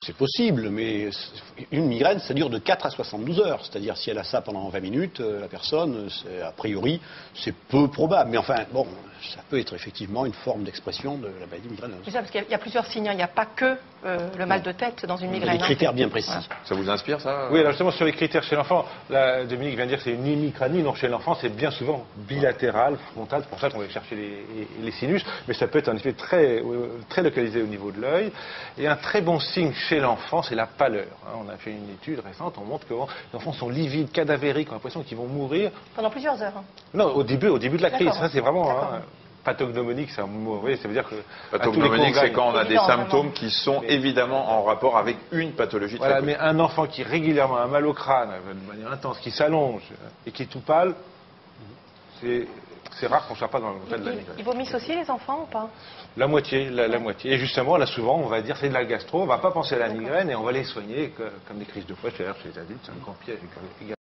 C'est possible, mais une migraine, ça dure de 4 à 72 heures. C'est-à-dire, si elle a ça pendant 20 minutes, la personne, a priori, c'est peu probable. Mais enfin, bon, ça peut être effectivement une forme d'expression de la maladie migraineuse. C'est ça, parce qu'il y a plusieurs signes. Il n'y a pas que le mal de tête dans une migraine. Il y a des critères bien précis. Voilà. Ça vous inspire, ça? Oui, alors justement, sur les critères chez l'enfant, Dominique vient de dire que c'est une hémicranie. Non, chez l'enfant, c'est bien souvent bilatéral, frontal. C'est pour ça qu'on va chercher les sinus. Mais ça peut être un effet très localisé au niveau de l'œil. Et un très bon signe chez l'enfant, c'est la pâleur. On a fait une étude récente, on montre que les enfants sont livides, cadavériques, on a l'impression qu'ils vont mourir. Pendant plusieurs heures. Non, au début de la crise. Ça, c'est vraiment pathognomonique. Ça veut dire que pathognomonique, c'est quand on a des symptômes vraiment. qui sont évidemment en rapport avec une pathologie. Voilà, mais un enfant qui régulièrement a mal au crâne, de manière intense, qui s'allonge et qui est tout pâle, c'est rare qu'on ne soit pas dans le cas de la migraine. Ils vomissent aussi, les enfants, ou pas? La moitié. Et justement, là, souvent, on va dire c'est de la gastro, on ne va pas penser à la migraine et on va les soigner comme des crises de foie chez les adultes, c'est un grand piège également.